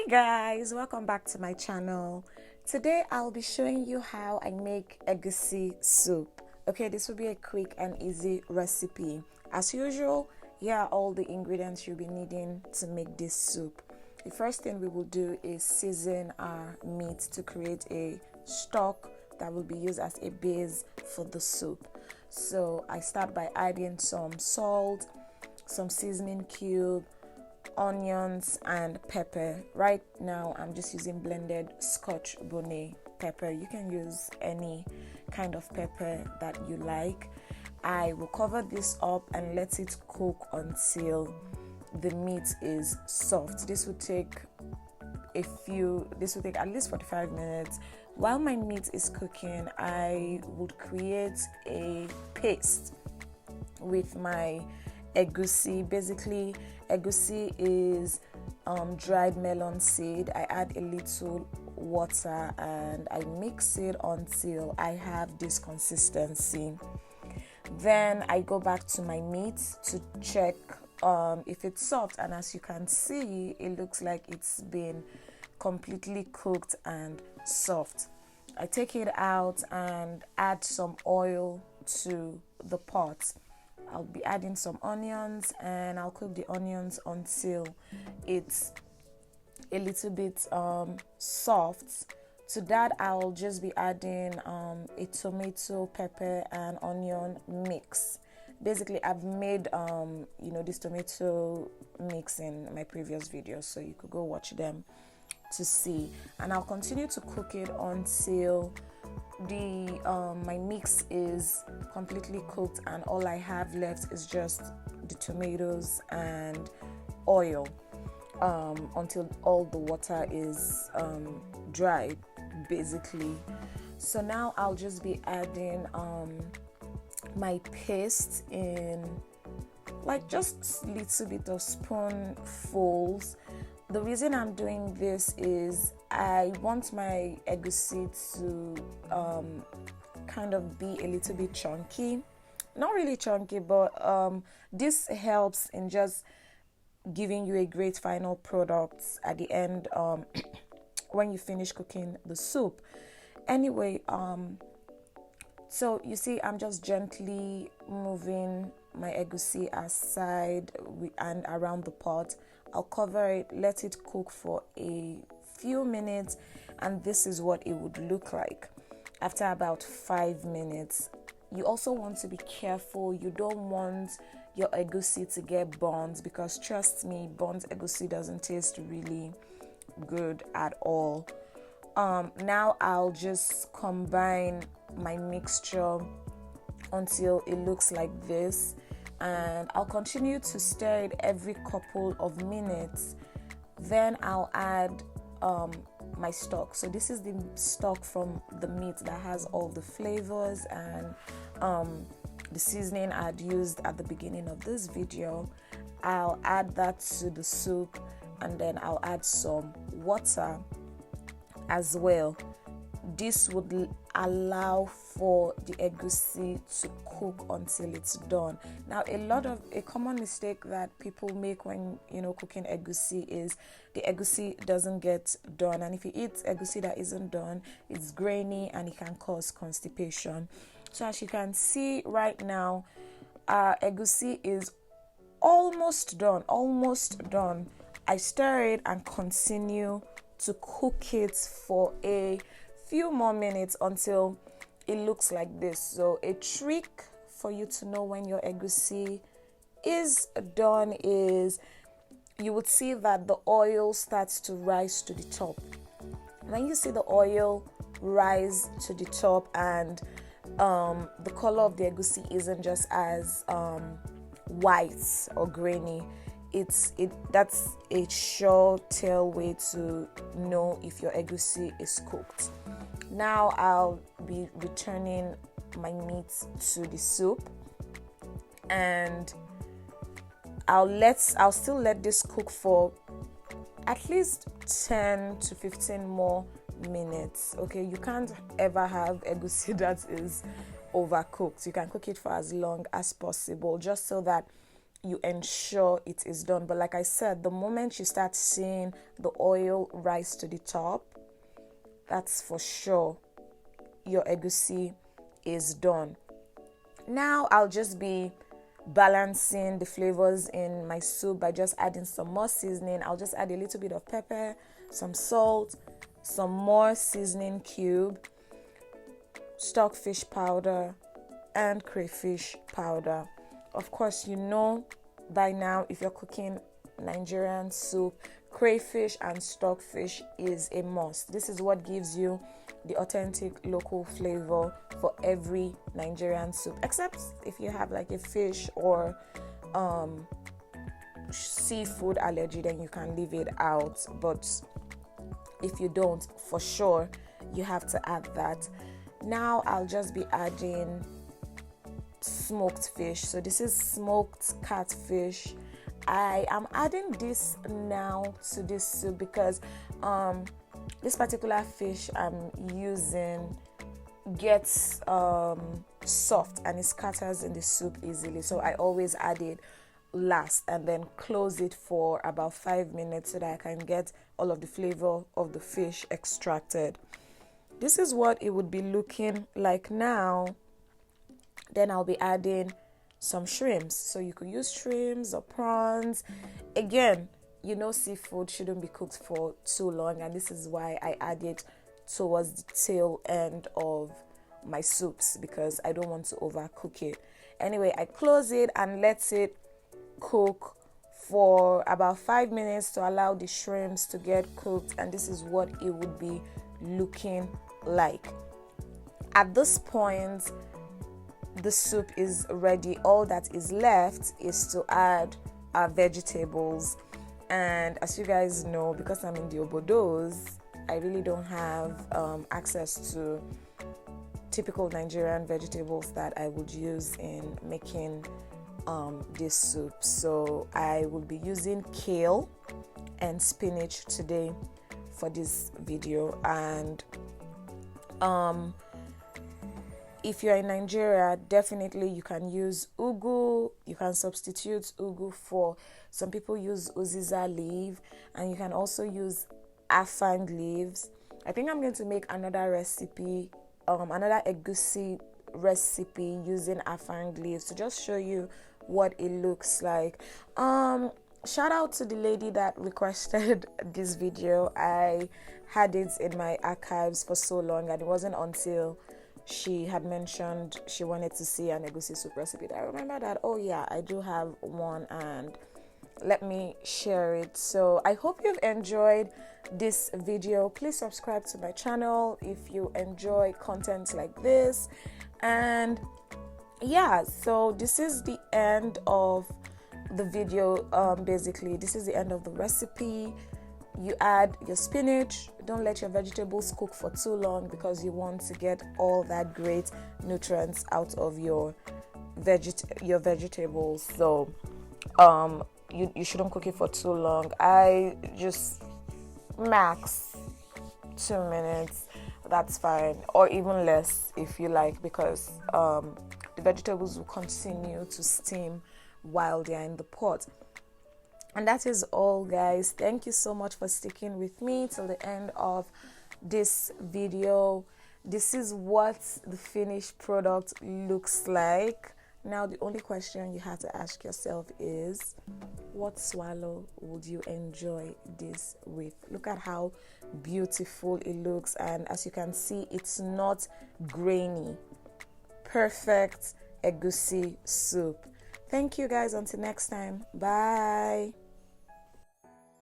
Guys, welcome back to my channel. Today I'll be showing you how I make egusi soup. Okay, this will be a quick and easy recipe. As usual, here are all the ingredients you'll be needing to make this soup. The first thing we will do is season our meat to create a stock that will be used as a base for the soup. So I start by adding some salt, some seasoning cube, onions and pepper. Right now I'm just using blended Scotch bonnet pepper. You can use any kind of pepper that you like. I will cover this up and let it cook until the meat is soft. This will take at least 45 minutes. While my meat is cooking, I would create a paste with my egusi. Basically, egusi is dried melon seed. I add a little water and I mix it until I have this consistency. Then I go back to my meat to check if it's soft, and as you can see, it looks like it's been completely cooked and soft. I take it out and add some oil to the pot. I'll be adding some onions and I'll cook the onions until it's a little bit soft. To that, I'll just be adding a tomato, pepper and onion mix. Basically, I've made this tomato mix in my previous videos, so you could go watch them to see. And I'll continue to cook it until my mix is completely cooked and all I have left is just the tomatoes and oil, until all the water is dried, basically. So now I'll just be adding my paste in like just a little bit of spoonfuls. The reason I'm doing this is I want my egusi to kind of be a little bit chunky. Not really chunky, but this helps in just giving you a great final product at the end when you finish cooking the soup. Anyway, so you see, I'm just gently moving my egusi aside and around the pot. I'll cover it, let it cook for a few minutes, and this is what it would look like after about 5 minutes. You also want to be careful. You don't want your egusi to get burnt, because trust me, burnt egusi doesn't taste really good at all. Now I'll just combine my mixture until it looks like this, and I'll continue to stir it every couple of minutes. Then I'll add my stock. So this is the stock from the meat that has all the flavors and the seasoning I'd used at the beginning of this video. I'll add that to the soup, and then I'll add some water as well. This would allow for the egusi to cook until it's done. Now, a common mistake that people make when cooking egusi is the egusi doesn't get done, and if you eat egusi that isn't done, it's grainy and it can cause constipation. So as you can see right now, our egusi is almost done. I stir it and continue to cook it for a few more minutes until it looks like this. So a trick for you to know when your egusi is done is you would see that the oil starts to rise to the top. When you see the oil rise to the top and the color of the egusi isn't just as white or grainy, that's a sure tell way to know if your egusi is cooked. Now I'll be returning my meat to the soup, and I'll still let this cook for at least 10 to 15 more minutes. Okay, you can't ever have egusi that is overcooked. You can cook it for as long as possible, just so that you ensure it is done. But like I said, the moment you start seeing the oil rise to the top, that's for sure your egusi is done. Now I'll just be balancing the flavors in my soup by just adding some more seasoning. I'll just add a little bit of pepper, some salt, some more seasoning cube, stockfish powder, and crayfish powder. Of course, you know by now, if you're cooking Nigerian soup, crayfish and stockfish is a must. This is what gives you the authentic local flavor for every Nigerian soup, except if you have like a fish or seafood allergy, then you can leave it out. But if you don't, for sure you have to add that. Now I'll just be adding smoked fish. So this is smoked catfish. I am adding this now to this soup because this particular fish I'm using gets soft and it scatters in the soup easily, so I always add it last and then close it for about 5 minutes so that I can get all of the flavor of the fish extracted. This is what it would be looking like now. Then I'll be adding some shrimps. So you could use shrimps or prawns. Again, you know seafood shouldn't be cooked for too long, and this is why I add it towards the tail end of my soups because I don't want to overcook it. Anyway, I close it and let it cook for about 5 minutes to allow the shrimps to get cooked, and this is what it would be looking like. At this point, the soup is ready. All that is left is to add our vegetables, and as you guys know, because I'm in the obodos, I really don't have access to typical Nigerian vegetables that I would use in making this soup. So I will be using kale and spinach today for this video. And if you're in Nigeria, definitely you can use ugu. You can substitute ugu for, some people use uziza leaf, and you can also use afang leaves. I think I'm going to make another recipe, another egusi recipe using afang leaves to just show you what it looks like. Shout out to the lady that requested this video. I had it in my archives for so long, and it wasn't until she had mentioned she wanted to see an egusi soup recipe that I remember that, oh yeah, I do have one, and let me share it. So I hope you've enjoyed this video. Please subscribe to my channel if you enjoy content like this. And yeah, so this is the end of the video. Basically, this is the end of the recipe. You add your spinach. Don't let your vegetables cook for too long because you want to get all that great nutrients out of your vegetables. So you shouldn't cook it for too long. I just max 2 minutes, that's fine, or even less if you like, because the vegetables will continue to steam while they are in the pot. And that is all, guys. Thank you so much for sticking with me till the end of this video. This is what the finished product looks like. Now the only question you have to ask yourself is, what swallow would you enjoy this with? Look at how beautiful it looks, and as you can see, it's not grainy. Perfect egusi soup. Thank you guys. Until next time. Bye.